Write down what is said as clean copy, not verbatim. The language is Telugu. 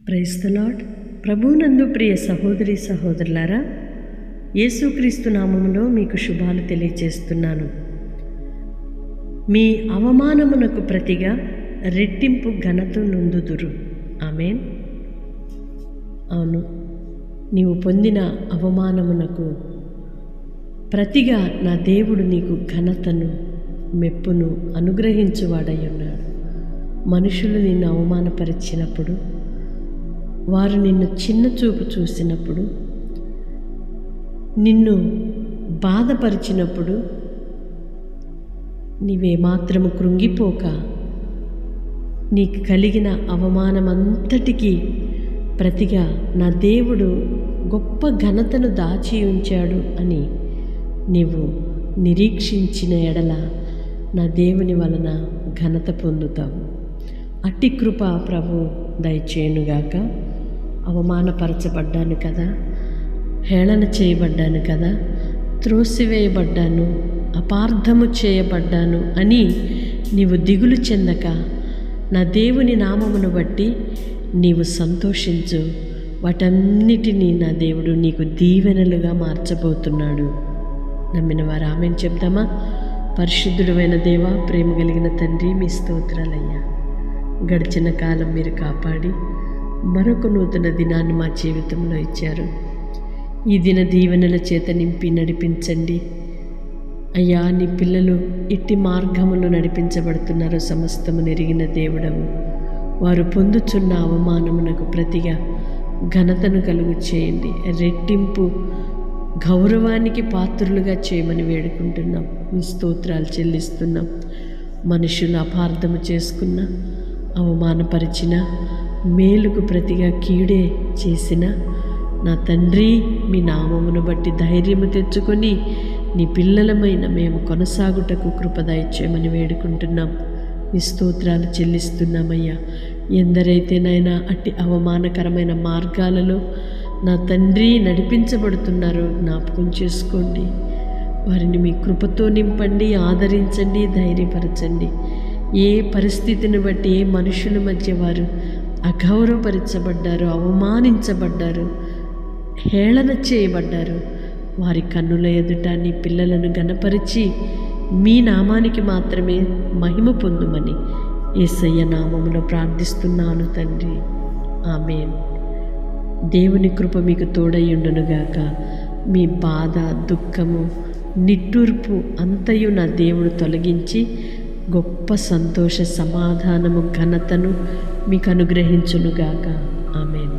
Praise the lord. ప్రభువునందు ప్రియ సహోదరి సహోదరులారా, యేసుక్రీస్తు నామములో మీకు శుభాలు తెలియజేస్తున్నాను. మీ అవమానమునకు ప్రతిగా రెట్టింపు ఘనత నొందుదురు. ఆమేన్. అవును, నీవు పొందిన అవమానమునకు ప్రతిగా నా దేవుడు నీకు ఘనతను మెప్పును అనుగ్రహించువాడై ఉన్నాడు. మనుషులు నిన్ను అవమానపరిచినప్పుడు, వారు నిన్ను చిన్న చూపు చూసినప్పుడు, నిన్ను బాధపరిచినప్పుడు నీవేమాత్రము కృంగిపోక నీకు కలిగిన అవమానమంతటికీ ప్రతిగా నా దేవుడు గొప్ప ఘనతను దాచి ఉంచాడు అని నీవు నిరీక్షించిన ఎడల నా దేవుని వలన ఘనత పొందుతావు. అట్టి కృప ప్రభు దయచేయునుగాక. అవమానపరచబడ్డాను కదా, హేళన చేయబడ్డాను కదా, త్రోసివేయబడ్డాను, అపార్థము చేయబడ్డాను అని నీవు దిగులు చెందక నా దేవుని నామమును బట్టి నీవు సంతోషించు. వాటన్నిటినీ నా దేవుడు నీకు దీవెనలుగా మార్చబోతున్నాడు. నమ్మిన వారు ఆమేన్ చెప్దామా? పరిశుద్ధుడైన దేవా, ప్రేమ కలిగిన తండ్రి, మీ స్తోత్రాలయ్యా. గడిచిన కాలం మీరు కాపాడి మరొక నూతన దినాన్ని మా జీవితంలో ఇచ్చారు. ఈ దిన దీవెనల చేత నింపి నడిపించండి అయ్యా. నీ పిల్లలు ఇట్టి మార్గములు నడిపించబడుతున్నారో సమస్తము నెరిగిన దేవుడవు. వారు పొందుచున్న అవమానమునకు ప్రతిగా ఘనతను కలుగు చేయండి. రెట్టింపు గౌరవానికి పాత్రులుగా చేయమని వేడుకుంటున్నాం. మీ స్తోత్రాలు చెల్లిస్తున్నాం. మనుషులు అపార్థము చేసుకున్న, అవమానపరిచిన, మేలుకు ప్రతిగా కీడే చేసిన నా తండ్రి, మీ నామమును బట్టి ధైర్యము తెచ్చుకొని నీ పిల్లలమైన మేము కొనసాగుటకు కృప దయచేయమని వేడుకుంటున్నాం. మీ స్తోత్రాలు చెల్లిస్తున్నామయ్యా. ఎందరైతే నాయనా అట్టి అవమానకరమైన మార్గాలలో నా తండ్రి నడిపించబడుతున్నారో జ్ఞాపకం చేసుకోండి. వారిని మీ కృపతో నింపండి, ఆదరించండి, ధైర్యపరచండి. ఏ పరిస్థితిని బట్టి, ఏ మనుషుల మధ్య వారు అగౌరవపరచబడ్డారు, అవమానించబడ్డారు, హేళన చేయబడ్డారు, వారి కన్నుల ఎదుట నీ పిల్లలను గణపరిచి మీ నామానికి మాత్రమే మహిమ పొందుమని యేసయ్య నామములో ప్రార్థిస్తున్నాను తండ్రి. ఆమేన్. దేవుని కృప మీకు తోడయ్యుండునుగాక. మీ బాధ, దుఃఖము, నిట్టూర్పు అంతయు నా దేవుడు తొలగించి గొప్ప సంతోష, సమాధానము, ఘనతను మీకు అనుగ్రహించునుగాక. ఆమేన్.